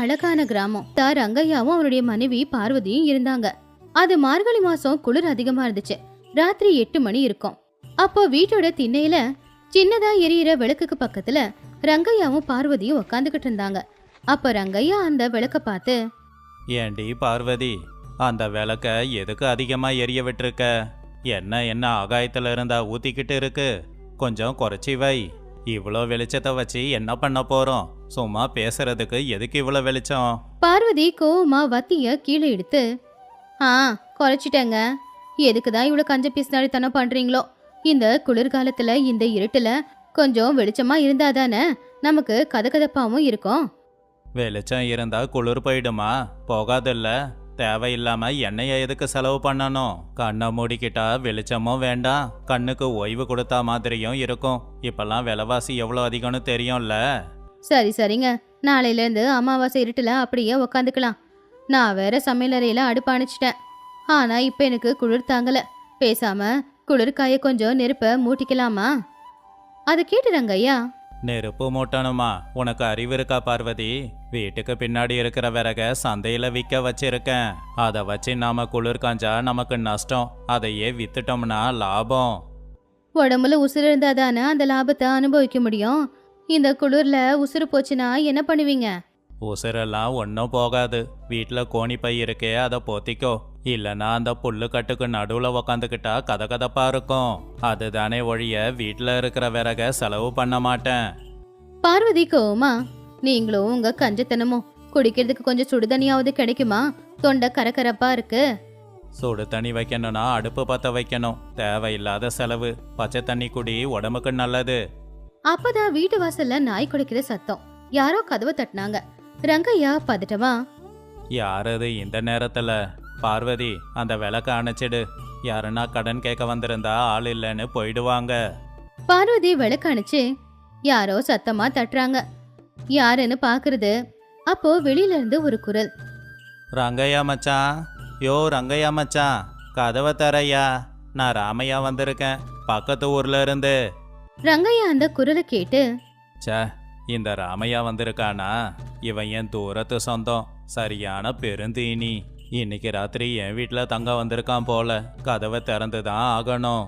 அழகான கிராமம். ரங்கையாவும் அவருடைய மனைவி பார்வதியும் இருந்தாங்க. அது மார்கழி மாசம், குளிர் அதிகமா இருந்துச்சு. ராத்திரி 8 மணி இருக்கும். அப்போ வீட்டோட திண்ணையில சின்னதா எரியிற விளக்குக்கு பக்கத்துல ரங்கையாவும் பார்வதியும் உக்காந்துக்கிட்டு இருந்தாங்க. அப்ப ரங்கையா அந்த விளக்க பார்த்து, ஏண்டி பார்வதி, அந்த விளக்க எதுக்கு அதிகமா எரிய விட்டுருக்க? என்ன ஆகாயத்துல இருந்தா ஊத்திக்கிட்டு இருக்கு? கொஞ்சம் குறைச்சி வை. இவ்வளோ வெளிச்சத்தை வச்சு என்ன பண்ண போறோம்? சும்மா பேசுறதுக்கு எதுக்கு இவ்வளோ வெளிச்சம்? பார்வதி கோவமா வத்திய கீழே எடுத்து, குறைச்சிட்டேங்க. எதுக்குதான் இவ்வளவு கஞ்ச பிசினாடித்தனம் பண்றீங்களோ? இந்த குளிர்காலத்துல இந்த இருட்டுல கொஞ்சம் வெளிச்சமா இருந்தாதானே நமக்கு கதகதப்பாவும் இருக்கும். வெளிச்சம் இருந்தா குளிர் போயிடுமா? போகாதில்ல. தேவையில்லாம எண்ணெயை எதுக்கு செலவு பண்ணணும்? கண்ணை மூடிக்கிட்டா வெளிச்சமும் வேண்டாம், கண்ணுக்கு ஓய்வு கொடுத்தா மாதிரியும் இருக்கும். இப்பெல்லாம் விலைவாசி எவ்வளோ அதிகம்னு தெரியும்ல. சரிங்க, நாளையில இருந்து அமாவாசை இருட்டுல அப்படியே உக்காந்துக்கலாம். நான் வேற சமையலறையில அடுப்பு அணைச்சிட்டேன். ஆனா இப்ப எனக்கு குளிர் தாங்கல. பேசாம குளிர்காய கொஞ்சம் நெருப்ப மூட்டிக்கலாமா? அதை கேட்டுறாங்க ஐயா. நெருப்பு மூட்டணுமா? உனக்கு அறிவு இருக்கா பார்வதி? வீட்டுக்கு பின்னாடி இருக்கிற விறக சந்தையில விற்க வச்சிருக்கேன். அதை வச்சு நாம குளிர் காஞ்சா நமக்கு நஷ்டம். அதையே வித்துட்டோம்னா லாபம். உடம்புல உசுறு இருந்தாதானே அந்த லாபத்தை அனுபவிக்க முடியும். இந்த குளிர்ல உசுறு போச்சுன்னா என்ன பண்ணுவீங்க? உசுரெல்லாம் ஒன்றும் போகாது. வீட்டில் கோணி பை இருக்கே, அதை போத்திக்கோ. இல்லைன்னா அந்த புல்லு கட்டுக்கு நடுவில் உக்காந்துக்கிட்டா கதகதப்பா இருக்கும். அதுதானே ஒழிய வீட்டில் இருக்கிற விறக செலவு பண்ண மாட்டேன். பார்வதி கோவமா, நீங்களும் உங்க கஞ்சத்தனமும். குடிக்கிறதுக்கு கொஞ்சம் சுடுதண்ணியாவது கிடைக்குமா? தொண்டை கரகரப்பா இருக்கு. சுடு தண்ணி வைக்கணும்னா அடுப்பு பற்ற வைக்கணும். தேவையில்லாத செலவு. பச்சை தண்ணி குடி, உடம்புக்கு நல்லது. அப்பதான் வீட்டு வாசல்ல நாய் குடிக்கிற சத்தம். யாரோ கதவை தட்டினாங்க. ரங்கையா பதட்டமா, யாரது இந்த நேரத்துல? பார்வதி, அந்த விளக்க அணைச்சிடு. யாருன்னா கடன் கேட்க வந்திருந்தா ஆள் இல்லைன்னு போயிடுவாங்க. பார்வதி விளக்க அணைச்சு யாரோ சத்தமா தட்டுறாங்க. யாருன்னு பாக்குறது. அப்போ வெளியில இருந்து ஒரு குரல், ரங்கையா மச்சான், யோ ரங்கையா மச்சான், கதவை தரையா, நான் ராமையா வந்திருக்கேன், பக்கத்து ஊர்ல இருந்து. ரங்கையா அந்த குரலை கேட்டு, சே, இந்த ராமையா வந்திருக்கானா? இவன் என் தூரத்து சொந்தம், சரியான பெருந்தீனி. இன்னைக்கு ராத்திரி என் வீட்டில் தங்க வந்திருக்கான் போல. கதவை திறந்து தான் ஆகணும்.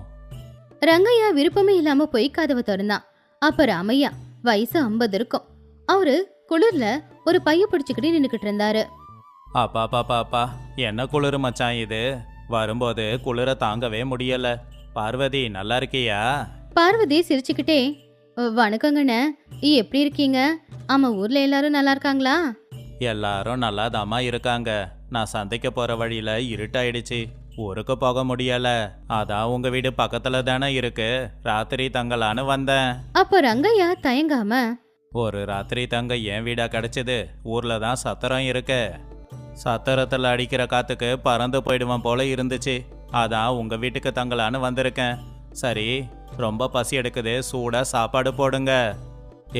ரங்கையா விருப்பமே இல்லாம போய் கதவை திறந்தான். அப்ப ராமையா வயசு 50 இருக்கும். அவரு குளிர்ல ஒரு பைய பிடிச்சுக்கிட்டு நின்னுக்கிட்டு இருந்தாரு. அப்பா, என்ன குளிர் மச்சான் இது? வரும்போது குளிர தாங்கவே முடியல. பார்வதி, நல்லா இருக்கியா? பார்வதி சிரிச்சுக்கிட்டே, வணக்கங்கண்ணே, எப்படி இருக்கீங்க? ஆமா, ஊர்ல எல்லாரும் நல்லா இருக்காங்களா? எல்லாரும் நல்லாதாமா இருக்காங்க. நான் சந்தைக்கு போற வழியில இருட்டாயிடுச்சு, ஊருக்கு போக முடியல. அதான் உங்க வீடு பக்கத்துல தானே இருக்கு, ராத்திரி தங்கலான்னு வந்தேன். அப்போ ரங்கையா தயங்காம, ஒரு ராத்திரி தங்க என் வீடா கிடைச்சது. ஊர்ல தான் சத்திரம் இருக்கு. சத்திரத்துல அடிக்கிற காத்துக்கு பறந்து போயிடுவான் போல இருந்துச்சு. அதான் உங்க வீட்டுக்கு தங்கலான்னு வந்திருக்கேன். சரி, ரொம்ப பசி எடுக்குது, சூடா சாப்பாடு போடுங்க.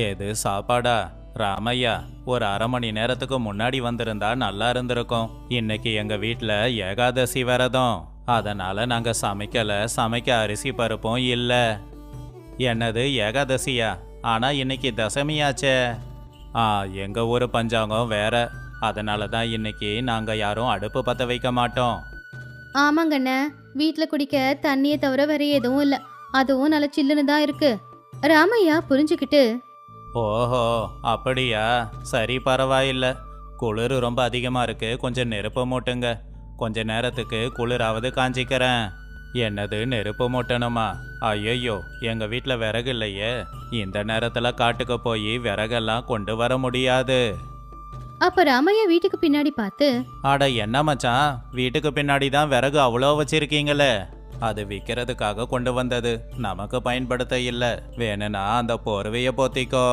ஏது சாப்பாடா? ராமையா, ஒரு அரை மணி நேரத்துக்கு முன்னாடி வந்திருந்தா நல்லா இருந்திருக்கும். இன்னைக்கு எங்க வீட்டுல ஏகாதசி விரதம். அதனால நாங்க சமைக்க அரிசி பருப்பும் இல்ல. என்னது ஏகாதசியா? ஆனா இன்னைக்கு தசமியாச்சே. எங்க ஊரு பஞ்சாங்கம் வேற. அதனால தான் இன்னைக்கு நாங்க யாரும் அடுப்பு பத்த வைக்க மாட்டோம். ஆமாங்கண்ணே, வீட்டுல குடிக்க தண்ணியை தவிர வேற எதுவும் இல்ல. அதுவும் நல்ல சில்லுன்னு தான் இருக்கு. ராமையா புரிஞ்சுக்கிட்டு, ஓஹோ அப்படியா, சரி பரவாயில்ல. குளிர் ரொம்ப அதிகமா இருக்கு, கொஞ்சம் நெருப்பு மூட்டுங்க. கொஞ்ச நேரத்துக்கு குளிராவது காஞ்சிக்கிறேன். என்னது நெருப்பு மூட்டணுமா? ஐயோ, எங்க வீட்டுல விறகு இல்லையே. இந்த நேரத்துல காட்டுக்கு போய் விறகெல்லாம் கொண்டு வர முடியாது. அப்ப ராமையா வீட்டுக்கு பின்னாடி பார்த்து, அட என்ன மச்சான், வீட்டுக்கு பின்னாடி தான் விறகு அவ்வளோ வச்சிருக்கீங்களே. அது விற்கிறதுக்காக கொண்டு வந்தது, நமக்கு பயன்படுத்த இல்லை. வேணும்னா அந்த போர்வைய போத்திக்கோ.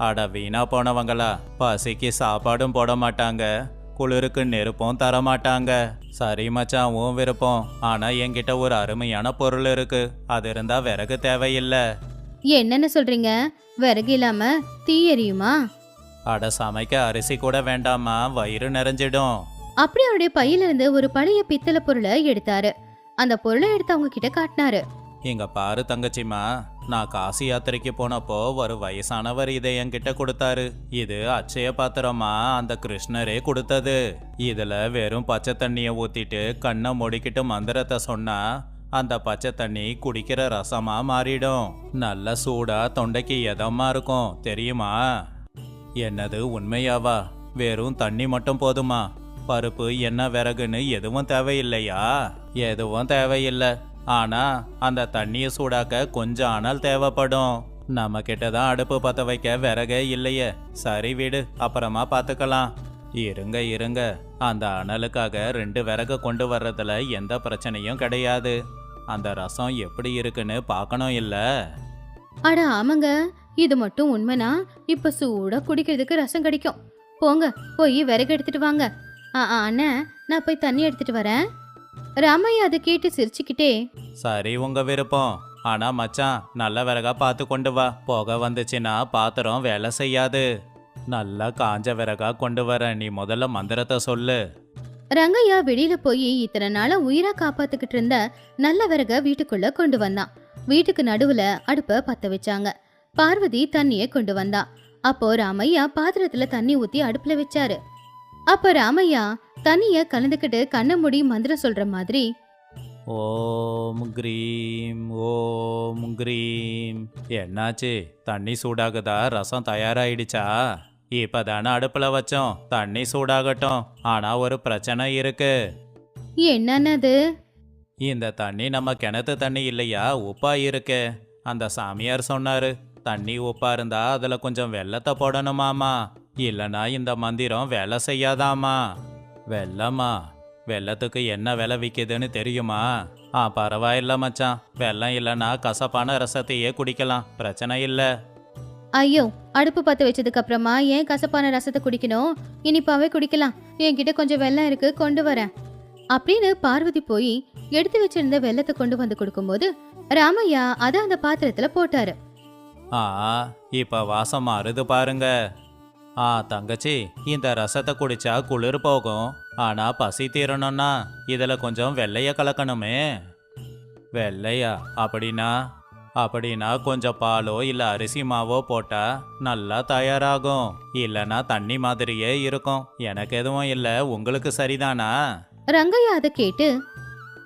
அட வீணா போனவங்களா, பசிக்கு சாப்பாடும் போட மாட்டாங்க, குளிருக்கு நெருப்பும் தர மாட்டாங்க. சரி மச்சான், உன் விருப்பம். ஆனா என்கிட்ட ஒரு அருமையான பொருள் இருக்கு, அது இருந்தா விறகு தேவையில்லை. என்னன்னு சொல்றீங்க? விறகு இல்லாம தீ எரியுமா? அட சமைக்க அரிசி கூட வேண்டாமா, வயிறு நிறைஞ்சிடும். அப்படி அவருடைய பையில இருந்து ஒரு பழைய பித்தளை பொருளை எடுத்தாரு. அந்த பொருளை எடுத்து அவங்க கிட்ட காட்டினாரு. இங்க பாரு தங்கச்சிமா, நான் காசி யாத்திரைக்கு போனப்போ ஒரு வயசானவர் இதை என்கிட்ட கொடுத்தாரு. இது அட்சய பாத்திரமா அந்த கிருஷ்ணரே கொடுத்தது. இதுல வெறும் பச்சை தண்ணிய ஊத்திட்டு கண்ணை மூடிக்கிட்டு மந்திரத்தை சொன்னா அந்த பச்சை தண்ணி குடிக்கிற ரசமா மாறிடும். நல்ல சூடா தொண்டைக்கு எதமா இருக்கும் தெரியுமா? என்னது உண்மையாவா? வெறும் தண்ணி மட்டும் போதுமா? பருப்பு எண்ணெய் விறகுன்னு எதுவும் தேவையில்லையா? எதுவும் தேவையில்லை. ஆனா அந்த தண்ணியை சூடாக்க கொஞ்சம் அனல் தேவைப்படும். நம்ம கிட்டதான் அடுப்பு பத்த வைக்க விறகே இல்லையே. சரி விடு, அப்புறமா பார்த்துக்கலாம். இருங்க இருங்க, அந்த அனலுக்காக 2 விறகு கொண்டு வர்றதுல எந்த பிரச்சனையும் கிடையாது. அந்த ரசம் எப்படி இருக்குன்னு பார்க்கணும் இல்ல? அட ஆமாங்க, இது மட்டும் உண்மைனா இப்ப சூடா குடிக்கிறதுக்கு ரசம் கிடைக்கும். போங்க, போய் விறகு எடுத்துட்டு வாங்க. அண்ணா, நான் போய் தண்ணி எடுத்துட்டு வரேன். ராமையா அதை கேட்டு சிரிச்சுக்கிட்டே, சரி உங்க விருப்பம். ஆனா மச்சான், நல்ல விறகா பார்த்து கொண்டு வா. புகை வந்துச்சுன்னா பாத்திரம் வேலை செய்யாது. நல்லா காஞ்ச விறகா கொண்டு வர. நீ முதல்ல மந்திரத்தை சொல்லு. ரங்கையா வெளியில போய் இத்தனை நாளா உயிரா காப்பாத்துக்கிட்டு இருந்த நல்ல விறக வீட்டுக்குள்ள கொண்டு வந்தான். வீட்டுக்கு நடுவுல அடுப்ப பத்த வச்சாங்க. பார்வதி தண்ணிய கொண்டு வந்தா. அப்போ ராமையா பாத்திரத்துல தண்ணி ஊத்தி அடுப்புல வச்சாரு. அப்ப ராமையா தண்ணிய கலந்துக்கிட்டு கண்ணை மூடி மந்திரம் சொல்ற மாதிரி, ஓம் கிரீம் ஓம் கிரீம். என்னாச்சு? தண்ணி சூடாகுதா? ரசம் தயாராயிடுச்சா? இப்பதானே அடுப்புல வச்சோம். தண்ணி சூடாகட்டும். ஆனா ஒரு பிரச்சனை இருக்கு. என்னன்னது? இந்த தண்ணி நம்ம கிணத்து தண்ணி இல்லையா, உப்பா இருக்கு. அந்த சாமியார் சொன்னாரு, தண்ணி உப்பா இருந்தா அதுல கொஞ்சம் வெல்லத்தை போடணுமாமா. இல்லனா இந்த மந்திரம் வேலை செய்யாதாமா. வெல்லமா? வெல்லத்துக்கு என்ன விலை விற்கிதுன்னு தெரியுமா? பரவாயில்ல மச்சான், வெல்லம் இல்லைன்னா கசப்பான ரசத்தையே குடிக்கலாம், பிரச்சனை இல்லை. ஐயோ, அடுப்பு பத்த வச்சதுக்கு அப்புறமா ஏன் கசப்பான ரசத்தை குடிக்கணும்? இனிப்பாவே குடிக்கலாம். என்கிட்ட கொஞ்சம் வெல்லம் இருக்கு, கொண்டு வரேன் அப்படின்னு பார்வதி போய் எடுத்து வச்சிருந்த வெல்லத்தை கொண்டு வந்து கொடுக்கும்போது ராமையா அதை அந்த பாத்திரத்துல போட்டாரு. இப்ப வாசம் மாறுது பாருங்க. தங்கச்சி, இந்த ரசத்தை குடிச்சா குளிர் போகும். ஆனா பசி தீரணும்னா இதுல கொஞ்சம் வெள்ளைய கலக்கணுமே. வெள்ளையா? அப்படின்னா கொஞ்சம் பாலோ இல்ல அரிசி மாவோ போட்டா நல்லா தயாராகும். இல்லனா தண்ணி மாதிரியே இருக்கும். எனக்கு எதுவும் இல்ல, உங்களுக்கு சரிதானா? ரங்கையா அதை கேட்டு,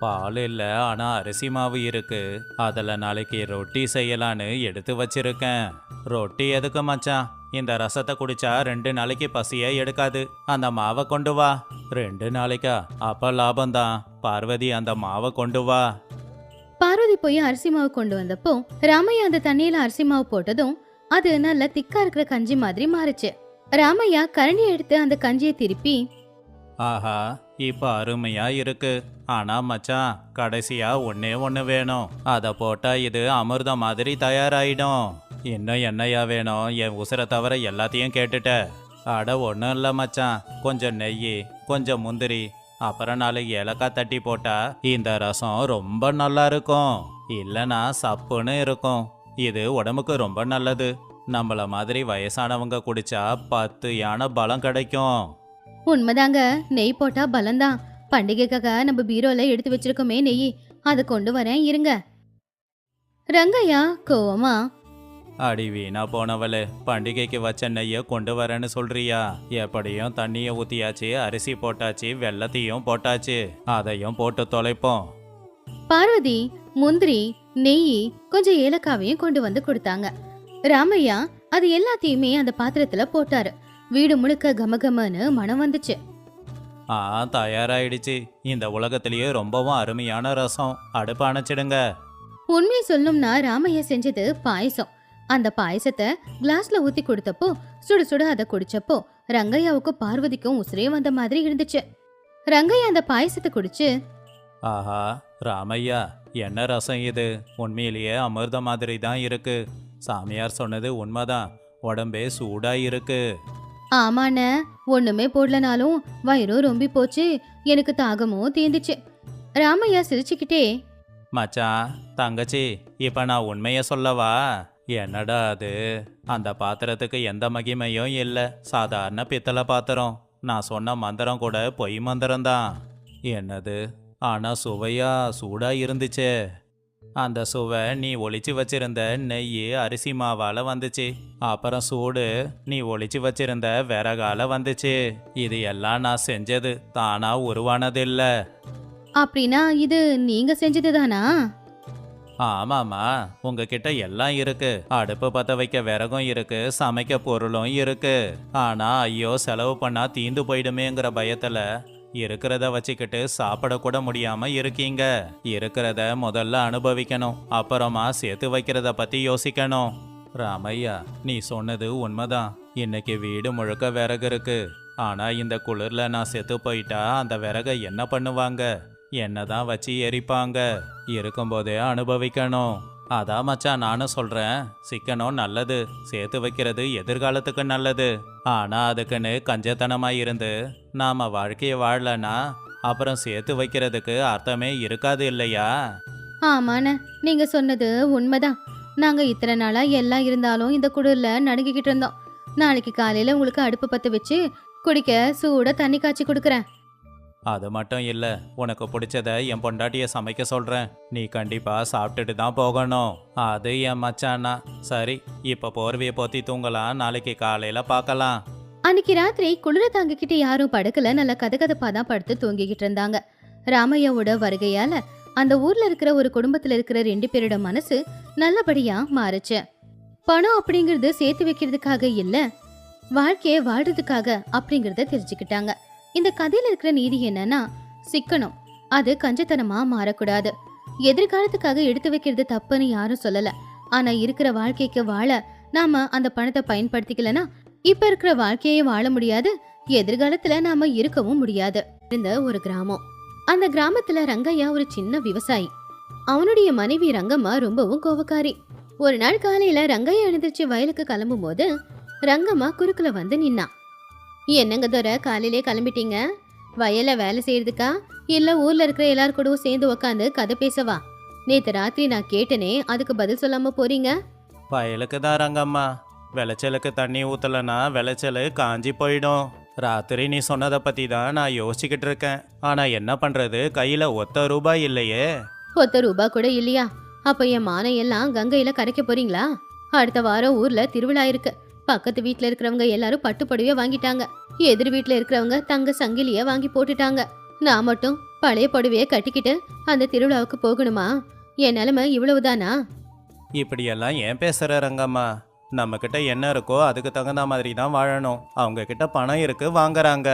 பால் இல்ல, ஆனா அரிசி மாவு இருக்கு. அதுல நாளைக்கு ரொட்டி செய்யலான்னு எடுத்து வச்சிருக்கேன். ரொட்டி எதுக்கு மச்சான்? இந்த ரசத்தை குடிச்சா 2 நாளைக்கு பசியே எடுக்காது. அந்த மாவை கொண்டு வா. 2 நாளைக்கா? அப்ப லாபம்தான். பார்வதி, அந்த மாவை கொண்டு வா. பார்வதி போய் அரிசி மாவு கொண்டு வந்தப்போ ராமையா அந்த தண்ணியில அரிசி மாவு போட்டதும் அது நல்ல திக்கா இருக்கிற கஞ்சி மாதிரி மாறுச்சு. ராமையா கரண்டி எடுத்து அந்த கஞ்சியை திருப்பி, ஆஹா, இப்ப அருமையா இருக்கு. ஆனா மச்சான், கடைசியா ஒன்னே ஒண்ணு வேணும். அத போட்டா இது அமிர்தம் மாதிரி தயாராயிடும். இன்னும் என்னையா வேணும்? என் உசுரை தவிர எல்லாத்தையும் கேட்டுட்ட. அட ஒன்றும் இல்லை மச்சான், கொஞ்சம் நெய், கொஞ்சம் முந்திரி, அப்புறம் 4 ஏலக்காய் தட்டி போட்டா இந்த ரசம் ரொம்ப நல்லா இருக்கும். இல்லைனா சப்புன்னு இருக்கும். இது உடம்புக்கு ரொம்ப நல்லது. நம்மள மாதிரி வயசானவங்க குடிச்சா 10 யானை பலம் கிடைக்கும். உண்மைதாங்க, நெய் போட்டா பலம்தான். பண்டிகைக்காக நம்ம பீரோல எடுத்து வச்சிருக்கோமே நெய், அதை கொண்டு வரேன் இருங்க. ரங்கையா கோவமா, அடி வீணா போனவளே, பண்டிகைக்கு வச்ச நெய்ய கொண்டு வரேன்னு சொல்றியா? எப்படியும் தண்ணிய ஊத்தியாச்சு, அரிசி போட்டாச்சு, வெல்லத்தையும் போட்டாச்சு. அதையும் போட்டு தொலைப்போம். பார்வதி முந்திரி, நெய், கொஞ்சம் ஏலக்காவையும் கொண்டு வந்து கொடுத்தாங்க. ராமையா அது எல்லாத்தையுமே அந்த பாத்திரத்துல போட்டாரு. வீடு முழுக்க கமகமன்னு மனம் வந்துச்சு. தயாராயிடுச்சு. இந்த உலகத்திலேயே ரொம்பவும் அருமையான ரசம். அடுப்பு அணைச்சிடுங்க. உண்மை சொல்லும்னா ராமையா செஞ்சது பாயசம். அந்த பாயசத்தை கிளாஸ்ல ஊத்தி கொடுத்தப்போ சுடு சுட அதை குடிச்சப்போ ரங்கையாவுக்கும் பார்வதிக்கும் உசுரே வந்த மாதிரி இருந்துச்சு. ரங்கையா அந்த பாயசத்தை குடிச்சு, ஆஹா ராமையா, என்ன ரசம் இது? உண்மையிலேயே அமிர்த மாதிரி தான் இருக்கு. சாமியார் சொன்னது உண்மைதான். உடம்பே சூடா இருக்கு. ஆமான, ஒண்ணுமே போடலனாலும் வயிறும் ரொம்பி போச்சு, எனக்கு தாகமும் தீந்துச்சு. ராமையா சிரிச்சுக்கிட்டே, மச்சான், தங்கச்சி, இப்ப நான் உண்மைய சொல்லவா? என்னடா அது? அந்த பாத்திரத்துக்கு எந்த மகிமையும் இல்லை. சாதாரண பித்தளை பாத்திரம். நான் சொன்ன மந்திரம் கூட பொய் மந்திரம்தான். என்னது? ஆனா சுவையா சூடா இருந்துச்சே. அந்த சுவை நீ ஒளிச்சு வச்சிருந்த நெய் அரிசி மாவால வந்துச்சு. அப்புறம் சூடு நீ ஒளிச்சு வச்சிருந்த விறகால வந்துச்சு. இது எல்லாம் நான் செஞ்சது, தானா உருவானதில்ல. அப்படின்னா இது நீங்க செஞ்சதுதானா? ஆமாமா, உங்ககிட்ட எல்லாம் இருக்கு. அடுப்பு பத்த வைக்க விறகும் இருக்கு, சமைக்க பொருளும் இருக்கு. ஆனா ஐயோ செலவு பண்ணா தீந்து போயிடுமேங்கிற பயத்துல இருக்கிறத வச்சுக்கிட்டு சாப்பிட கூட முடியாம இருக்கீங்க. இருக்கிறத முதல்ல அனுபவிக்கணும், அப்புறமா சேர்த்து வைக்கிறத பத்தி யோசிக்கணும். ராமையா, நீ சொன்னது உண்மைதான். இன்னைக்கு வீடு முழுக்க விறகு இருக்கு. ஆனா இந்த குளிர்ல நான் செத்து போயிட்டா அந்த விறகை என்ன பண்ணுவாங்க? என்னதான் வச்சு எரிப்பாங்க. இருக்கும்போதே அனுபவிக்கணும். அதான் மச்சான் நானும் சொல்றேன், சிக்கனம் நல்லது, சேர்த்து வைக்கிறது எதிர்காலத்துக்கு நல்லது. ஆனா அதுக்குன்னு கஞ்சத்தனமா இருந்து நாம வாழ்க்கைய வாழலனா அப்புறம் சேர்த்து வைக்கிறதுக்கு அர்த்தமே இருக்காது இல்லையா? ஆமாண்ணே, நீங்க சொன்னது உண்மைதான். நாங்க இத்தனை நாளா எல்லாம் இருந்தாலும் இந்த குளிர்ல நடுங்கிக்கிட்டு இருந்தோம். நாளைக்கு காலையில உங்களுக்கு அடுப்பு பத்த வச்சு குடிக்க சூட தண்ணி காய்ச்சி கொடுக்குறேன். அது மட்டும் இல்ல, உனக்கு பிடிச்சத என் பொண்டாட்டிய சமைக்க சொல்றேன். நீ கண்டிப்பா சாப்பிட்டுட்டு தான் போகணும். அது என் மச்சானா. சரி, இப்ப போர்வையை போத்தி தூங்கலாம், நாளைக்கு காலையில பார்க்கலாம். அன்னைக்கு ராத்திரி குளிர தாங்கிக்கிட்டு யாரும் படுக்கல, நல்ல கதகதப்பா தான் படுத்து தூங்கிக்கிட்டு இருந்தாங்க. ராமையாவோட வருகையால அந்த ஊர்ல இருக்கிற ஒரு குடும்பத்துல இருக்கிற 2 பேரோட மனசு நல்லபடியா மாறுச்சு. பணம் அப்படிங்கறது சேர்த்து வைக்கிறதுக்காக இல்ல, வாழ்க்கைய வாழ்றதுக்காக அப்படிங்கறத தெரிஞ்சுக்கிட்டாங்க. இந்த கதையில இருக்கிற நீதி என்னன்னா, சிக்கனம் அது கஞ்சத்தனமா மாறக்கூடாது. எதிர்காலத்துக்காக எடுத்து வைக்கிறது தப்புன்னு யாரும் சொல்லல. ஆனா இருக்கிற வாழ்க்கைக்கு வாழ நாம அந்த பணத்தை பயன்படுத்திக்கலனா இப்ப இருக்கிற வாழ்க்கையை வாழ முடியாது, எதிர்காலத்துல நாம இருக்கவும் முடியாது. இந்த ஒரு கிராமம், அந்த கிராமத்துல ரங்கையா ஒரு சின்ன விவசாயி. அவனுடைய மனைவி ரங்கம்மா ரொம்பவும் கோவக்காரி. ஒரு நாள் காலையில ரங்கையா எழுந்திருச்சு வயலுக்கு கிளம்பும் போது ரங்கம்மா குறுக்குல வந்து நின்னா. என்னங்க தோற, காலையிலே கிளம்பிட்டீங்க? வயல்ல வேலை செய்யறதுக்கா இல்ல ஊர்ல இருக்கிற எல்லாரும் கூடவும் சேர்ந்து உக்காந்து கதை பேசவா? நேத்து ராத்திரி நான் கேட்டனே, அதுக்கு பதில் சொல்லாம போறீங்க? வயலுக்கு தான் ரங்கம்மா. விளைச்சலுக்கு தண்ணி ஊத்தலனா விளைச்சல் காஞ்சி போயிடும். ராத்திரி நீ சொன்னதை பத்தி தான் நான் யோசிச்சுக்கிட்டு இருக்கேன். ஆனா என்ன பண்றது, கையில ஒத்த ரூபாய் இல்லையே. ₹1 கூட இல்லையா? அப்ப என் மானை எல்லாம் கங்கையில கரைக்க போறீங்களா? அடுத்த வாரம் ஊர்ல திருவிழா இருக்கு. பக்கத்து வீட்ல இருக்கிறவங்க எல்லாரும் பட்டு புடவைய வாங்கிட்டாங்க. எதிர் வீட்ல இருக்கிறவங்க தங்க சங்கிலிய வாங்கி போட்டுட்டாங்க. நான் மட்டும் பழைய புடவைய கட்டிக்கிட்டு அந்த திருவிழாவுக்கு போகணுமா? என் நிலைமை இவ்வளவுதானா? இப்படியெல்லாம் ஏன் பேசுற ரங்கம்மா? நம்ம கிட்ட என்ன இருக்கோ அதுக்கு தகுந்த மாதிரி தான் வாழணும். அவங்க கிட்ட பணம் இருக்கு, வாங்குறாங்க.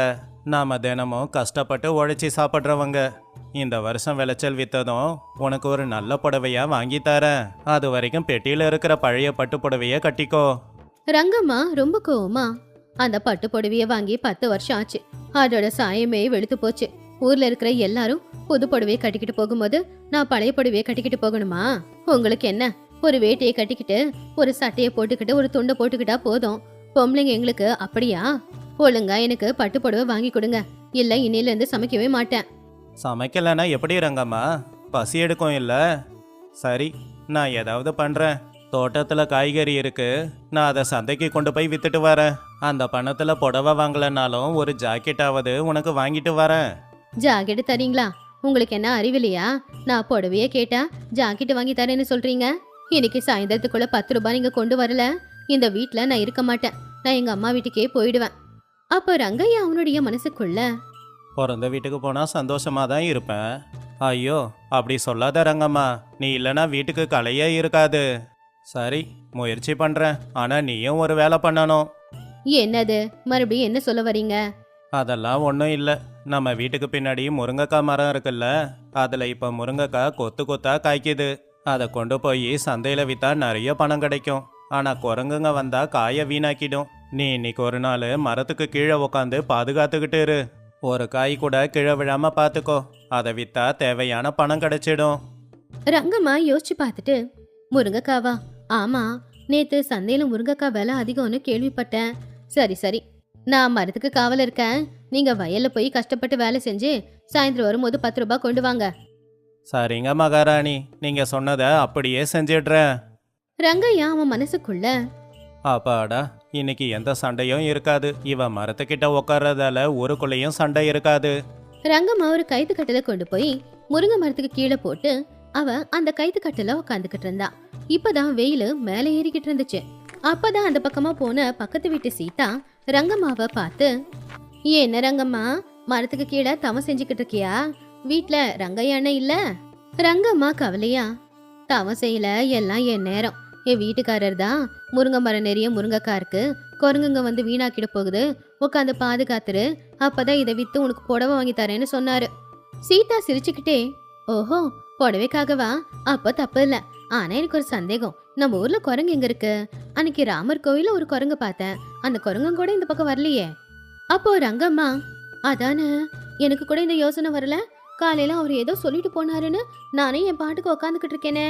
நாம தினமும் கஷ்டப்பட்டு உழைச்சி சாப்பிட்றவங்க. இந்த வருஷம் விளைச்சல் வித்ததும் உனக்கு ஒரு நல்ல புடவையா வாங்கி தரேன். அது வரைக்கும் பெட்டியில இருக்கிற பழைய பட்டு புடவைய கட்டிக்கோ. ரங்கம்மா ரொம்ப கோவமா அந்த பட்டு புடவைய வாங்கி 10 வருஷம் ஆச்சு. அதோட சாயமே வெளுத்து போச்சு. ஊர்ல இருக்கிற எல்லாரும் புது புடவைய கட்டிக்கிட்டு போகும்போது நான் பழைய புடவைய கட்டிக்கிட்டு போகணுமா? உங்களுக்கு என்ன, ஒரு வேட்டையை கட்டிக்கிட்டு ஒரு சட்டையை போட்டுக்கிட்டு ஒரு துண்டை போட்டுக்கிட்டா போதும். பொம்பளைங்க எங்களுக்கு அப்படியா? ஒழுங்கா எனக்கு பட்டு புடவை வாங்கி கொடுங்க, இல்ல இன்னையில இருந்து சமைக்கவே மாட்டேன். சமைக்கலன்னா எப்படி ரங்கம்மா? பசி எடுக்கும் இல்ல? சரி, நான் ஏதாவது பண்றேன். தோட்டத்துல காய்கறி இருக்கு, நான் அதை சந்தைக்கு கொண்டு போய் வித்துட்டு வரேன். அந்த பணத்துல புடவை வாங்கலனாலும் ஒரு ஜாக்கெட்டாவது உனக்கு வாங்கிட்டு வரேன். ஜாக்கெட் தரீங்களா? உங்களுக்கு என்ன அறிவில்லையா? நான் புடவையே கேட்டா ஜாக்கெட் வாங்கி தரேன்னு சொல்றீங்க. இன்னைக்கு சாயந்தரத்துக்குள்ள ₹10 நீங்க கொண்டு வரல, இந்த வீட்ல நான் இருக்க மாட்டேன். நான் எங்க அம்மா வீட்டுக்கே போயிடுவேன். அப்ப ரங்கையா அவனுடைய மனசுக்குள்ள, பிறந்த வீட்டுக்கு போனா சந்தோஷமா தான் இருப்பேன். ஐயோ அப்படி சொல்லாத ரங்கம்மா, நீ இல்லைன்னா வீட்டுக்கு கலையே இருக்காது. சரி, முயற்சி பண்றேன். ஆனா நீயும் ஒரு வேலை பண்ணணும். என்னது? மறுபடியும் என்ன சொல்ல வரீங்க? அதெல்லாம் ஒன்றும் இல்லை. நம்ம வீட்டுக்கு பின்னாடி முருங்கைக்காய் மரம் இருக்குல்ல, அதில் இப்போ முருங்கைக்காய் கொத்து கொத்தா காய்க்குது. அதை கொண்டு போய் சந்தையில் விற்றா நிறைய பணம் கிடைக்கும். ஆனால் குரங்குங்க வந்தால் காயை வீணாக்கிடும். நீ இன்னைக்கு ஒரு நாள் மரத்துக்கு கீழே உக்காந்து பாதுகாத்துக்கிட்டு இரு. ஒரு காய் கூட கீழே விழாம பார்த்துக்கோ. அதை விற்றா தேவையான பணம் கிடைச்சிடும். ரங்கம்மா யோசிச்சு பார்த்துட்டு, முருங்கைக்காவா? ஆமா, நேத்து சந்தையில முருங்கைக்காய் விலை அதிகம்னு கேள்விப்பட்டேன். சரி சரி, நான் மரத்துக்கு காவல் இருக்கேன். நீங்க வயல்ல போய் கஷ்டப்பட்டு வேலை செஞ்சு சாயந்தரம் வரும்போது ₹10 கொண்டு வாங்க. சரிங்க மகாராணி, நீங்க சொன்னதை அப்படியே செஞ்சிடுறேன். ரங்கையா அவன் மனசுக்குள்ள, அப்பாடா, இன்னைக்கு எந்த சண்டையும் இருக்காது. இவ மரத்துக்கிட்ட உட்கார்றதால ஊருக்குள்ளேயும் சண்டை இருக்காது. ரங்கம்மா ஒரு கைத்து கட்டலை கொண்டு போய் முருங்கை மரத்துக்கு கீழே போட்டு அவ அந்த கைத்து கட்டுல உட்காந்துக்கிட்டு இருந்தா. இப்பதான் வெயில் மேலே ஏறிக்கிட்டு இருந்துச்சு. அப்பதான் அந்த பக்கமா போன பக்கத்து வீட்டு சீதா ரங்கம்மாவை பார்த்து, என்ன ரங்கம்மா, மரத்துக்கு கீழே தவம் செஞ்சுக்கிட்டு இருக்கியா? வீட்ல ரங்கையா அண்ணன் இல்ல? ரங்கம்மா கவலையா, தவம் செய்யல, எல்லாம் என் நேரம். என் வீட்டுக்காரர் தான் முருங்கை மரம் நிறைய முருங்கைக்காய் இருக்கு, குரங்குங்க வந்து வீணாக்கிட போகுது, உட்காந்து பாதுகாத்துரு, அப்பதான் இதை வித்து உனக்கு புடவை வாங்கி தரேன்னு சொன்னாரு. சீதா சிரிச்சுக்கிட்டே, ஓஹோ புடவைக்காகவா? அப்ப தப்பு இல்ல. ஆனா எனக்கு ஒரு சந்தேகம், நம்ம ஊர்ல குரங்கு எங்க இருக்கு? அன்னைக்கு ராமர் கோயில ஒரு குரங்கு பார்த்தேன், அந்த குரங்கும் கூட இந்த பக்கம் வரலையே. அப்போ ரங்கம்மா, அதானே, எனக்கு கூட இந்த யோசனை வரல. காலையில அவர் ஏதோ சொல்லிட்டு போனாருன்னு நானே என் பாட்டுக்கு உக்காந்துக்கிட்டு இருக்கேனே.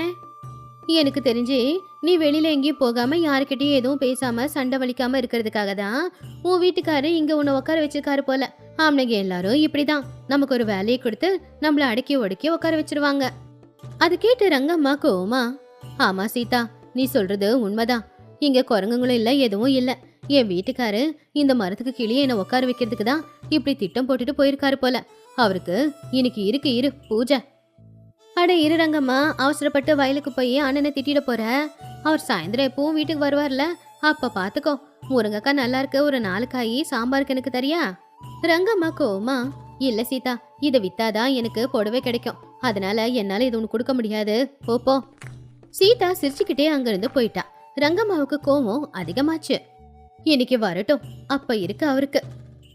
எனக்கு தெரிஞ்சு நீ வெளியில எங்கேயும் போகாம யாருக்கிட்டையும் எதுவும் பேசாம சண்டை வலிக்காம இருக்கிறதுக்காக தான் உன் வீட்டுக்காரு இங்க உன்னை உட்கார வச்சிருக்காரு போல. ஆம்பளைங்க எல்லாரும் இப்படிதான், நமக்கு ஒரு வேலையை கொடுத்து நம்மள அடக்கி ஒடுக்கி உட்கார வச்சிருவாங்க. அது கேட்டு ரங்கம்மா கோவமா, ஆமா சீதா, நீ சொல்றது உண்மைதான். இங்க குரங்குங்களும் இல்ல, எதுவும் இல்ல. என் வீட்டுக்காரு இந்த மரத்துக்கு கீழே என்ன உட்கார வைக்கிறதுக்கு தான் இப்படி திட்டம் போட்டுட்டு போயிருக்காரு போல. அவருக்கு இன்னைக்கு இரு பூஜை. அட இரு ரங்கம்மா, அவசரப்பட்டு வயலுக்கு போய் அண்ணனை திட்டிட போற. அவர் சாயந்தரம் எப்பவும் வீட்டுக்கு வருவார்ல, அப்ப பாத்துக்கோ. முருங்கக்காய் நல்லா இருக்கு, ஒரு 4 காய் சாம்பாருக்கு எனக்கு தரியா? ரங்கம்மா கோவமா, இல்ல சீதா, இதை வித்தாதான் எனக்கு புடவை கிடைக்கும், அதனால என்னால இது உனக்கு கொடுக்க முடியாது, போ. சீதா சிரிச்சுக்கிட்டே அங்கிருந்து போயிட்டா. ரங்கம்மாவுக்கு கோவம் அதிகமாச்சு. இன்னைக்கு வரட்டும், அப்ப இருக்கு அவருக்கு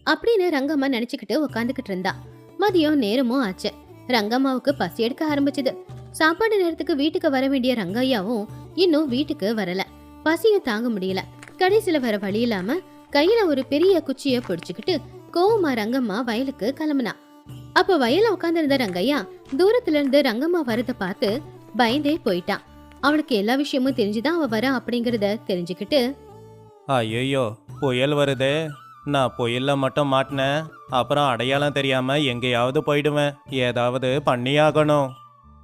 அப்படின்னு ரங்கம்மா நினைச்சுக்கிட்டு உக்காந்துக்கிட்டு இருந்தா. மதியம் நேரமும் ஆச்சு. ரங்கம்மாவுக்கு பசி எடுக்க ஆரம்பிச்சது. சாப்பாடு நேரத்துக்கு வீட்டுக்கு வர வேண்டிய ரங்கையாவும் இன்னும் வீட்டுக்கு வரல. பசியும் தாங்க முடியல. கடைசியில வர வழி இல்லாம கையில ஒரு பெரிய குச்சிய பிடிச்சுக்கிட்டு கோவமா ரங்கம்மா வயலுக்கு கிளம்புனா. அப்ப வயல உட்காந்துருந்த ரங்கையா தூரத்துல இருந்து ரங்கம்மா வரத பார்த்து பயந்தே போயிட்டான். அவளுக்கு எல்லா விஷயமும் தெரிஞ்சுதான் அவ வர அப்படிங்கறத தெரிஞ்சுக்கிட்டு, ஐயோ புயல் வருதே, நான் புயல்ல மட்டும் மாட்டினேன், அப்புறம் அடையாளம் தெரியாம எங்கேயாவது போயிடுவேன், ஏதாவது பண்ணியாகணும்.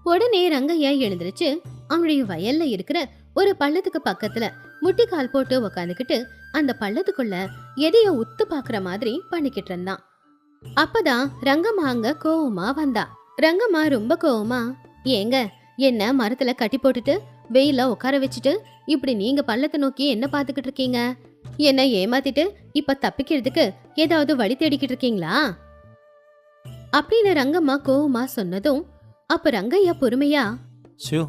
உடனே ரங்கையா எழுந்திருச்சு அவனுடைய வயல்ல இருக்கிற ஒரு பள்ளத்துக்கு பக்கத்துல முட்டிக்கால் போட்டு உக்காந்துக்கிட்டு அந்த பள்ளத்துக்குள்ள எதையோ உத்து பாக்குற மாதிரி பண்ணிக்கிட்டு இருந்தான். அப்பதான் ரங்கம்மா அங்க கோவமா வந்தா. ரங்கம்மா ரொம்ப கோவமா, ஏங்க, என்ன மரத்துல கட்டி போட்டுட்டு வெயில உட்கார வச்சுட்டு இப்படி நீங்க பள்ளத்தை நோக்கி என்ன பாத்துக்கிட்டு இருக்கீங்க? என்ன ஏமாத்திட்டு இப்ப தப்பிக்கிறதுக்கு ஏதாவது வழி தேடிக்கிட்டு இருக்கீங்களா அப்படின்னு ரங்கம்மா கோவமா சொன்னதும், அப்ப ரங்கையா பொறுமையா, ஷூ,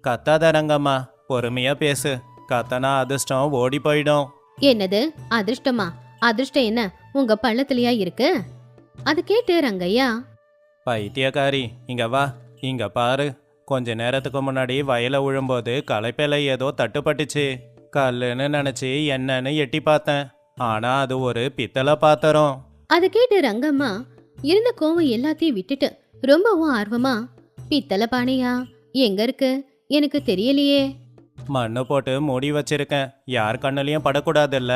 கத்தாத ரங்கம்மா, பொறுமையா பேசு, கத்தனா அதிர்ஷ்டம் ஓடி போயிடும். என்னது அதிர்ஷ்டமா? அதிர்ஷ்டம் என்ன உங்க பள்ளத்திலயா இருக்கு? அது கேட்டு ரங்கையா, பைத்தியக்காரி, இங்க வா, இங்க பாரு, கொஞ்ச நேரத்துக்கு முன்னாடி வயலை உழும்போது களைப்பையில ஏதோ தட்டுப்பட்டுச்சு, கல்லுன்னு நினைச்சு என்னன்னு எட்டி பார்த்தேன், ஆனா அது ஒரு பித்தளை பாத்திரம். அதை கேட்டு ரங்கம்மா இருந்த கோவம் எல்லாத்தையும் விட்டுட்டு ரொம்பவும் ஆர்வமா, பித்தளை பானையா? எங்க இருக்கு? எனக்கு தெரியலையே. மண்ணு போட்டு மூடி வச்சிருக்கேன், யார் கண்ணுலயும் படக்கூடாதுல்ல,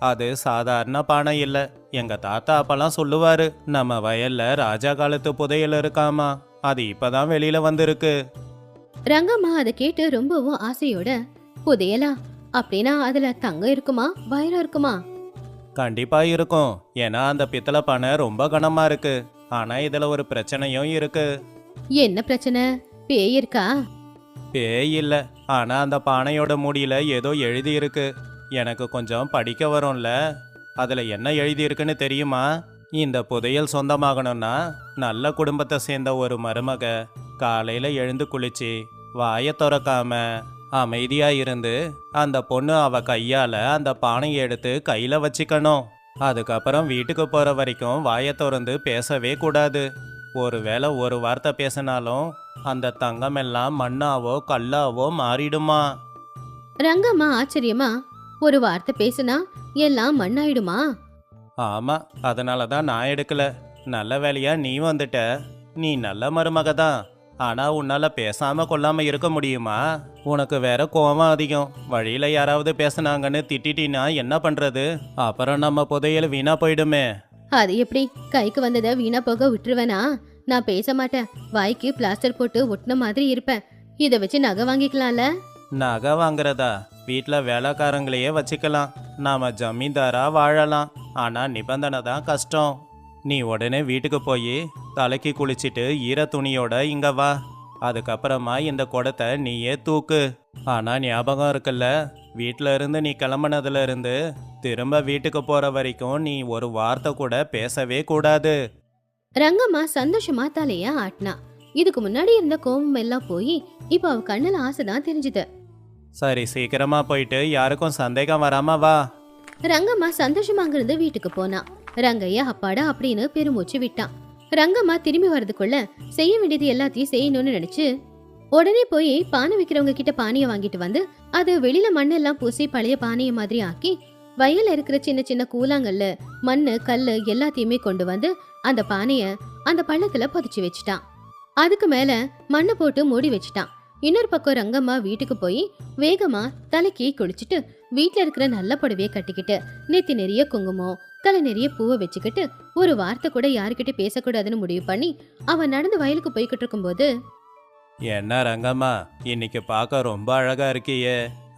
அது சாதாரண பானை இல்ல. எங்க தாத்தா அப்பெல்லாம் சொல்லுவாரு, நம்ம வயல்ல ராஜா காலத்து புதையல் இருக்காமா, அது இப்பதான் வெளியில வந்திருக்கு. ரங்கம்மா அதை கேட்டு ரொம்பவும் ஆசையோட, புதையலா? அப்படின்னா அதுல தங்கம் இருக்குமா, வைரம் இருக்குமா? கண்டிப்பா இருக்கும், ஏன்னா அந்த பித்தளை பானை ரொம்ப கனமா இருக்கு. ஆனா இதுல ஒரு பிரச்சனையும் இருக்கு. என்ன பிரச்சனை? பேய் இருக்கா? பேய் இல்ல, ஆனா அந்த பானையோட மூடியில ஏதோ எழுதி இருக்கு. எனக்கு கொஞ்சம் படிக்க வரும்ல, அதுல என்ன எழுதி இருக்குன்னு தெரியுமா? இந்த புதையல் சொந்தமாகணும்னா நல்ல குடும்பத்தை சேர்ந்த ஒரு மருமக காலையில எழுந்து குளிச்சு வாயை திறக்காம அமைதியா இருந்து அந்த பொண்ணு அவ கையால அந்த பானையை எடுத்து கையில வச்சுக்கணும். அதுக்கப்புறம் வீட்டுக்கு போற வரைக்கும் வாயை திறந்து பேசவே கூடாது. ஒருவேளை ஒரு வார்த்தை பேசினாலும் அந்த தங்கம் எல்லாம் மண்ணாவோ கல்லாவோ மாறிடுமா. ரங்கம்மா ஆச்சரியமா, ஒரு வார்த்தை பேசுனா எல்லாம் மண்ணாயிடுமா? ஆமா, அதனாலதான் நான் எடுக்கல. நல்ல வேலையா நீ வந்துட்ட, நீ நல்ல மருமக தான். ஆனா உன்னால பேசாம கொள்ளாம இருக்க முடியுமா? உனக்கு வேற கோவம் அதிகம். வழியில யாராவது பேசுனாங்கன்னு திட்டினா என்ன பண்றது? அப்புறம் நம்ம புதையல் வீணா போயிடுமே. அது எப்படி? கைக்கு வந்ததை வீணா போக விட்டுருவேனா? நான் பேச மாட்டேன், வாய்க்கு பிளாஸ்டர் போட்டு ஒட்டின மாதிரி இருப்பேன். இதை வச்சு நகை வாங்கிக்கலாம்ல? நகை வாங்குறதா? வீட்டுல வேலைக்காரங்களையே வச்சுக்கலாம், நாம ஜமீன்தாரா வாழலாம். ஆனா நிபந்தனை தான் கஷ்டம். நீ உடனே வீட்டுக்கு போய் தலைக்கு குளிச்சுட்டு ஈர துணியோட இங்க வா. அதுக்கப்புறமா இந்த குடத்தை நீயே தூக்கு. ஆனா ஞாபகம் இருக்குல்ல, வீட்டில இருந்து நீ கிளம்புனதுல இருந்து திரும்ப வீட்டுக்கு போற வரைக்கும் நீ ஒரு வார்த்தை கூட பேசவே கூடாது. ரங்கம்மா சந்தோஷமா தலைய ஆட்டினா. இதுக்கு முன்னாடி இருந்த கோபம் எல்லாம் போய் இப்ப அவ கண்ணுல ஆசைதான் தெரிஞ்சுது. சரி, சீக்கிரமா போயிட்டு யாருக்கும் சந்தேகம் வராம வா. ரங்கம்மா சந்தோஷமா அங்கிருந்து வீட்டுக்கு போனா. ரங்கையா அப்பாடா அப்படின்னு பெருமூச்சு விட்டான். ரங்கம்மா திரும்பி வர்றதுக்குள்ள செய்ய வேண்டியது எல்லாத்தையும் செய்யணும்னு நினைச்சு உடனே போய் பானை வைக்கிறவங்க கிட்ட பானையை வாங்கிட்டு வந்து அது வெளியில மண்ணெல்லாம் பூசி பழைய பானைய மாதிரி ஆக்கி வயல்ல இருக்கிற சின்ன சின்ன கூழாங்கல்ல மண்ணு கல்லு எல்லாத்தையுமே கொண்டு வந்து அந்த பானைய அந்த பள்ளத்துல புதைச்சு வச்சுட்டான். அதுக்கு மேல மண்ணை போட்டு மூடி வச்சுட்டான். இன்னொரு பக்கம் ரங்கம்மா வீட்டுக்கு போய் வேகமா தலைக்கு குளிச்சுட்டு வீட்டுல இருக்கிற நல்ல புடவைய கட்டிக்கிட்டு நெத்தி நிறைய குங்குமம் தலை நிறைய பூவை வச்சுக்கிட்டு ஒரு வார்த்தை கூட யாருக்கிட்ட பேசக்கூடாதுன்னு முடிவு பண்ணி அவன் நடந்து வயலுக்கு போய்கிட்டு இருக்கும்போது, என்ன ரங்கம்மா, இன்னைக்கு பார்க்க ரொம்ப அழகா இருக்கியே.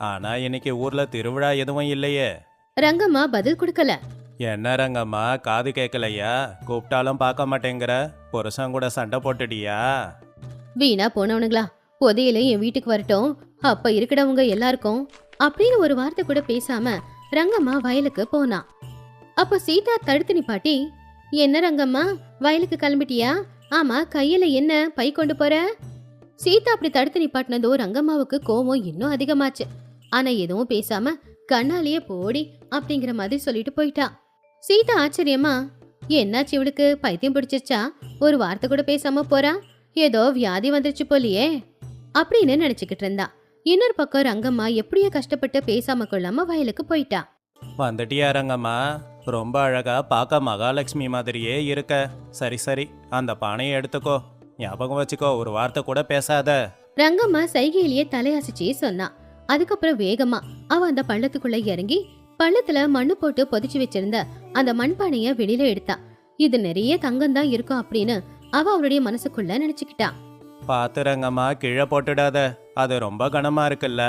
ஆனா இன்னைக்கு ஊர்ல திருவிழா எதுவும் இல்லையே. ரங்கம்மா பதில் கொடுக்கல. என்ன ரங்கம்மா, காது கேட்கலையா? கூப்பிட்டாலும் பார்க்க மாட்டேங்கிற. புருஷன் கூட சண்டை போட்டுடியா? வீணா போனவனுங்களா, புதையில என் வீட்டுக்கு வரட்டும், அப்ப இருக்கிறவங்க எல்லாருக்கும் அப்படின்னு ஒரு வார்த்தை கூட பேசாம ரங்கம்மா வயலுக்கு போனா. அப்ப சீதா தடுத்து நிப்பாட்டி, என்ன ரங்கம்மா வயலுக்கு கிளம்பிட்டியா? ஆமா, கையில என்ன பை கொண்டு போற? சீதா அப்படி தடுத்து நிப்பாட்டினதோ ரங்கம்மாவுக்கு கோவம் இன்னும் அதிகமாச்சு. ஆனா எதுவும் பேசாம கண்ணாலேயே போடி அப்படிங்கிற மாதிரி சொல்லிட்டு போயிட்டா. சீதா ஆச்சரியமா, என்னாச்சு இவளுக்கு, பைத்தியம் பிடிச்சிருச்சா? ஒரு வார்த்தை கூட பேசாம போறா, ஏதோ வியாதி வந்துருச்சு போலியே அப்படின்னு நினைச்சுக்கிட்டு இருந்தா. இன்னொரு பக்கம் ரங்கம்மா எப்படியோ கஷ்டப்பட்டு பேசாம கொள்ளாம வயலுக்கு போயிட்டா. வந்துட்டியா ரங்கம்மா? ரொம்ப அழகா பார்க்க மகாலட்சுமி மாதிரியே இருக்க. சரி சரி, அந்த பானையை எடுத்துக்கோ. ஞாபகம் வச்சுக்கோ, ஒரு வார்த்தை கூட பேசாத. ரங்கம்மா சைகையிலேயே தலையசிச்சு சொன்னா. அதுக்கப்புறம் வேகமா அவ அந்த பள்ளத்துக்குள்ள இறங்கி பள்ளத்துல மண்ணு போட்டு பொதிச்சு வச்சிருந்த அந்த மண்பானைய வெளியில எடுத்தா. இது நிறைய தங்கம் தான் இருக்கும் அப்படின்னு அவ அவளுடைய மனசுக்குள்ள நினைச்சுக்கிட்டா. பார்த்து ரங்கம்மா, கீழே போட்டுடாத. அது ரொம்ப கனமா இருக்குல்ல.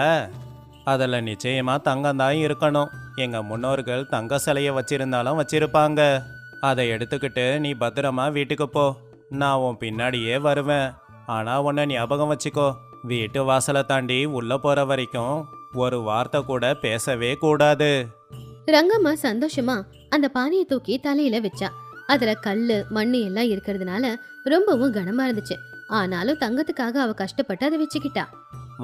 அதில் நிச்சயமா தங்கம் தான் இருக்கணும். எங்க முன்னோர்கள் தங்க சிலையை வச்சிருந்தாலும் வச்சிருப்பாங்க. அதை எடுத்துக்கிட்டு நீ பத்திரமா வீட்டுக்கு போ. நான் உன் பின்னாடியே வருவேன். ஆனா உன்னை ஞாபகம் வச்சுக்கோ, வீட்டு வாசலை தாண்டி உள்ள போற வரைக்கும் ஒரு வார்த்தை கூட பேசவே கூடாது. ரங்கம்மா சந்தோஷமா அந்த பானையை தூக்கி தலையில வச்சா. அதுல கல்லு மண்ணு எல்லாம் இருக்கிறதுனால ரொம்பவும் கனமா இருந்துச்சு. ஆனாலும் தங்கத்துக்காக அவ கஷ்டப்பட்டு அதை வச்சுக்கிட்டா.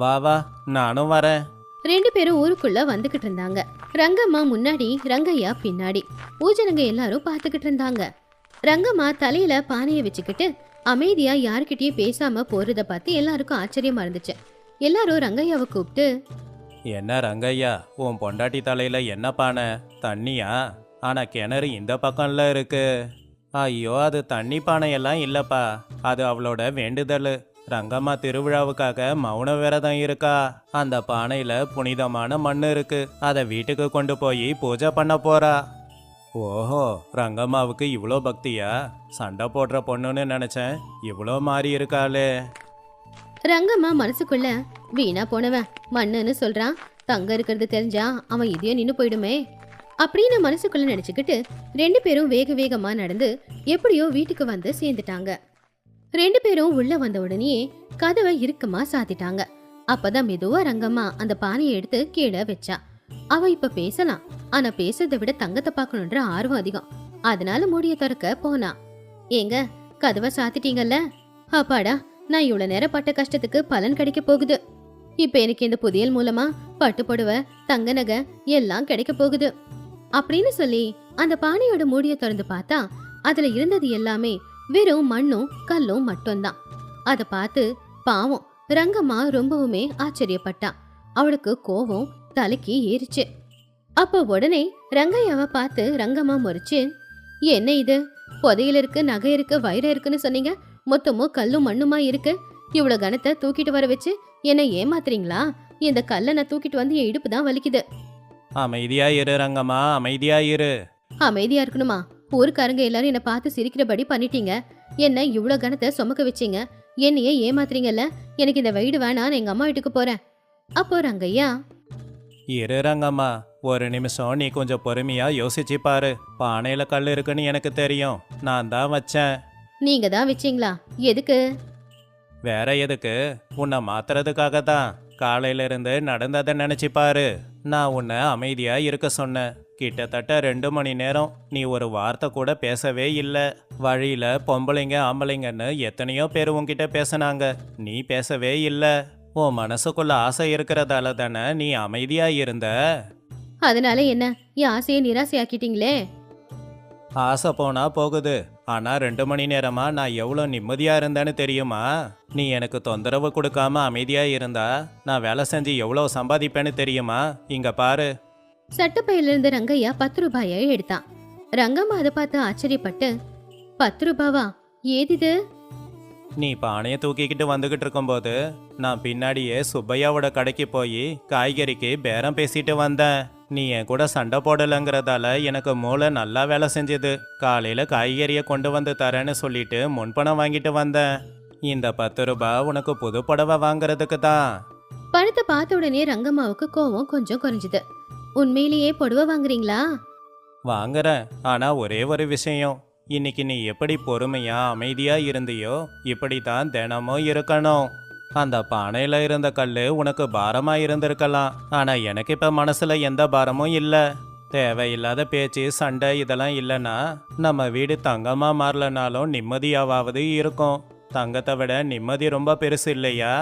வா வா, நானும் வரேன். ரெண்டு பேரும் ஊருக்குள்ள வந்துகிட்டு இருந்தாங்க. ரங்கம்மா முன்னாடி, ரங்கையா பின்னாடி. ஊஜனங்க எல்லாரும் பாத்துக்கிட்டு இருந்தாங்க. ரங்கம்மா தலையில பானைய வச்சுக்கிட்டு அமைதியா யாருக்கிட்டயும் பேசாம போறத பார்த்து எல்லாருக்கும் ஆச்சரியமா இருந்துச்சு. எல்லாரும் ரங்கையாவை கூப்பிட்டு, என்ன ரங்கையா, உன் பொண்டாட்டி தலையில என்ன பானை? தண்ணியா? ஆனா கிணறு இந்த பக்கம்ல இருக்கு. ஐயோ, அது தண்ணி பானையெல்லாம் இல்லப்பா, அது அவளோட வேண்டுதல். ரங்கம்மா திருவிழாவுக்காக மௌன விரதம் இருக்கா. அந்த பானையில புனிதமான மண் இருக்கு. அதை வீட்டுக்கு கொண்டு போய் பூஜை பண்ண போறா. ஓஹோ, ரங்கம்மாவுக்கு இவ்வளோ பக்தியா? சண்டை போடுற பொண்ணுன்னு நினைச்சேன், இவ்வளோ மாறி இருக்காளே. ரங்கம்மா மனசுக்குள்ள, வீணா போனவன் மண்ணுன்னு சொல்றான், தங்க இருக்கிறது தெரிஞ்சா அவன் இதையோ நின்னு போயிடுமே அப்படின்னு மனசுக்குள்ள நினைச்சுக்கிட்டு ரெண்டு பேரும் வேக வேகமா நடந்து எப்படியோ வீட்டுக்கு வந்து சேர்ந்துட்டாங்க. ரெண்டு பேரும் உள்ள வந்த உடனே கதவை இறுக்கமா சாத்திட்டாங்க. அப்பதான் மெதுவா ரங்கம்மா அந்த பானையை எடுத்து கீழே வச்சா. அவ இப்ப பேசலாம், ஆனா பேசுறதை விட தங்கத்தை பார்க்கணுன்ற ஆர்வம் அதிகம். அதனால மூடிய திறக்க போனா. ஏங்க, கதவை சாத்திட்டீங்கல்ல? அப்பாடா, நான் இவ்வளவு நேரம் பட்ட கஷ்டத்துக்கு பலன் கிடைக்க போகுது. இப்ப எனக்கு இந்த புதியல் மூலமா பட்டு புடவை தங்க நகை எல்லாம் கிடைக்க போகுது அப்படின்னு சொல்லி அந்த பானையோட மூடிய திறந்து பார்த்தா அதுல இருந்தது எல்லாமே வெறும் மண்ணும் கல்லும் மட்டும்தான். அத பார்த்து பாவம் ரங்கம்மா ரொம்பவுமே ஆச்சரியப்பட்டா. அவளுக்கு கோவம் தலைக்கு ஏறிச்சு. அப்போ உடனே ரங்கையாவை பார்த்து ரங்கம்மா முறைச்சு, என்ன இது, புதையில இருக்கு, நகை இருக்கு, வைரம் இருக்குன்னு சொன்னீங்க, மொத்தமும் கல்லும் மண்ணுமா இருக்கு. இவ்வளவு கனத்தை தூக்கிட்டு வர வச்சு என்ன ஏமாத்துறீங்களா? இந்த கல்லை நான் தூக்கிட்டு வந்து என் இடுப்பு தான் வலிக்குது. அமைதியா இரு ரங்கம்மா, அமைதியா இரு. அமைதியா இருக்கணுமா? ஊருக்காரங்க எல்லாரும் என்ன பார்த்து சிரிக்கிறபடி பண்ணிட்டீங்க. என்ன இவ்வளவு கனத்தை சுமக்க வச்சீங்க, என்னையே ஏமாத்துறீங்கல்ல. எனக்கு இந்த வீடு வேணா, நான் எங்க அம்மா வீட்டுக்கு போறேன். அப்போ ரங்கையா, இரு ரங்கம்மா, ஒரு நிமிஷம் நீ கொஞ்சம் பொறுமையா யோசிச்சு பாரு. பானையில கல் இருக்குன்னு எனக்கு தெரியும், நான் தான் வச்சேன். நீங்க தான் வச்சீங்களா? எதுக்கு? வேற எதுக்கு? உன்னை மாத்துறதுக்காக தான். காலையில இருந்து நடந்ததை நினைச்சு பாரு. நான் உன்னை அமைதியா இருக்க சொன்னேன். கிட்டத்தட்ட 2 மணி நேரம் நீ ஒரு வார்த்தை கூட பேசவே இல்லை. வழியில பொம்பளைங்க ஆம்பளைங்கன்னு எத்தனையோ பேர் உன்கிட்ட பேசினாங்க. நீ பேசவே இல்லை. உன் மனசுக்குள்ள ஆசை இருக்கிறதால தானே நீ அமைதியா இருந்த. அதனால என்ன, என் ஆசையை நிராசையாக்கிட்டீங்களே. ஆசை போனா போகுது. ஆனா 2 மணி நேரமா நான் எவ்வளோ நிம்மதியா இருந்தேன்னு தெரியுமா? நீ எனக்கு தொந்தரவு கொடுக்காம அமைதியா இருந்தா நான் வேலை செஞ்சு எவ்வளோ சம்பாதிப்பேன்னு தெரியுமா? இங்க பாரு. சட்டப்பையில இருந்து ரங்கையா 10 ரூபாயை எடுத்தான். ரங்கம்மா அதை பார்த்து ஆச்சரியப்பட்டு, 10 ரூபாவா? ஏதிது? நீ பானையை தூக்கிக்கிட்டு வந்துகிட்டு இருக்கும்போது நான் பின்னாடியே சுப்பையாவோட கடைக்கு போய் காய்கறிக்கு பேரம் பேசிட்டு வந்தேன். நீ என் கூட சண்டை போடலைங்கிறதால எனக்கு மூளை நல்லா வேலை செஞ்சது. காலையில காய்கறியை கொண்டு வந்து தரேன்னு சொல்லிட்டு முன்பணம் வாங்கிட்டு வந்தேன். இந்த 10 ரூபாய் உனக்கு புது புடவை வாங்குறதுக்கு தான். பணத்தை பார்த்த உடனே ரங்கம்மாவுக்கு கோவம் கொஞ்சம் குறைஞ்சுது. உண்மையிலேயே புடவை வாங்குறீங்களா? வாங்குறேன். ஆனா ஒரே ஒரு விஷயம். இன்னைக்கு நீ எப்படி பொறுமையா அமைதியா இருந்தியோ இப்படித்தான் தினமும் இருக்கணும். அந்த பானையில இருந்த கல்லு உனக்கு பாரமா இருந்திருக்கலாம். ஆனா எனக்கு இப்ப மனசுல எந்த பாரமும் இல்ல. தேவையில்லாத பேச்சு சண்டை இதெல்லாம் இல்லைன்னா நம்ம வீடு தங்கமா மாறலனாலும் நிம்மதியாவது இருக்கும். தங்கத்தை விட நிம்மதி ரொம்ப பெருசு இல்லையா?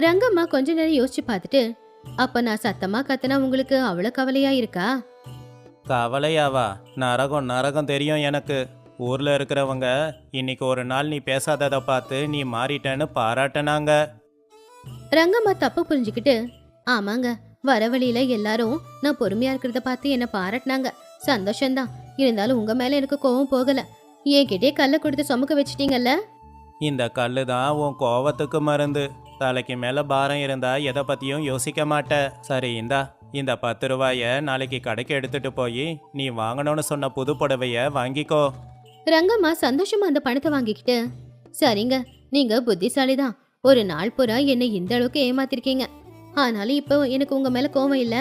ரங்கம்மா கொஞ்ச நேரம் யோசிச்சு பார்த்துட்டு, அப்ப நான் சத்தமா கத்துனா உங்களுக்கு அவ்வளவு கவலையா இருக்கா? கவலையாவா? நரகம் நரகம் தெரியும் எனக்கு. ஊர்ல இருக்கிறவங்க இன்னைக்கு ஒரு நாள் நீ பேசாததை பார்த்து நீ மாறிட்டேன்னு பாராட்டினாங்க. ரங்கம்மா தப்பு புரிஞ்சுக்கிட்டு, ஆமாங்க, வர வழியில எல்லாரும் நான் பொறுமையா இருக்கிறத பார்த்து என்ன பாராட்டினாங்க. சந்தோஷம்தான். இருந்தாலும் உங்க மேல எனக்கு கோவம் போகல. என்கிட்டே கல்ல கொடுத்து சுமக்க வச்சிட்டீங்கல்ல. இந்த கல்லு தான் உன் கோவத்துக்கு மருந்து. தலைக்கு மேல பாரம் இருந்தா எதை பத்தியும் யோசிக்க மாட்ட. சரி இந்தா, இந்த 10 ரூபாய நாளைக்கு கடைக்கு எடுத்துட்டு போய் நீ வாங்கணும்னு சொன்ன புது புடவைய வாங்கிக்கோ. ரங்கம்மா சந்தோஷமா அந்த பணத்தை வாங்கிக்கிட்டு, சரிங்க, நீங்க புத்திசாலிதான். ஒரு நாள் பூரா என்னை இந்த அளவுக்கு ஏமாத்திருக்கீங்க. ஆனாலும் இப்போ எனக்கு உங்க மேல கோவம் இல்ல.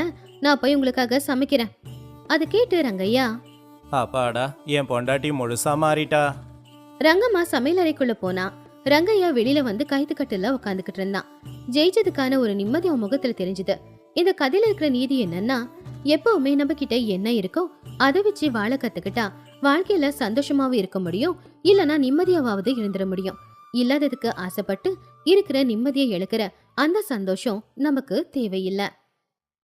நான் போய் உங்களுக்காக சமைக்கிறேன். அதை கேட்டு ரங்கையா, அப்பாடா, என் பொண்டாட்டி முழுசா மாறிட்டா. ரங்கம்மா சமையல் அறைக்குள்ள போனா. ரங்கையா வெளியில வந்து கைத்துக்கட்டுல உட்காந்துக்கிட்டு இருந்தான். ஜெயிச்சதுக்கான ஒரு நிம்மதி அவன் முகத்துல தெரிஞ்சுது. இந்த கதையில இருக்கிற நீதி என்னன்னா, எப்பவுமே நம்ம கிட்ட என்ன இருக்கோ அதை வச்சு வாழ கத்துக்கிட்டா வாழ்க்கையில சந்தோஷமாவும் இருக்க முடியும், இல்லனா நிம்மதியாவது இருந்துட முடியும். இல்லாததுக்கு ஆசைப்பட்டு இருக்கிற நிம்மதியை இழக்கிற அந்த சந்தோஷம் நமக்கு தேவையில்லை.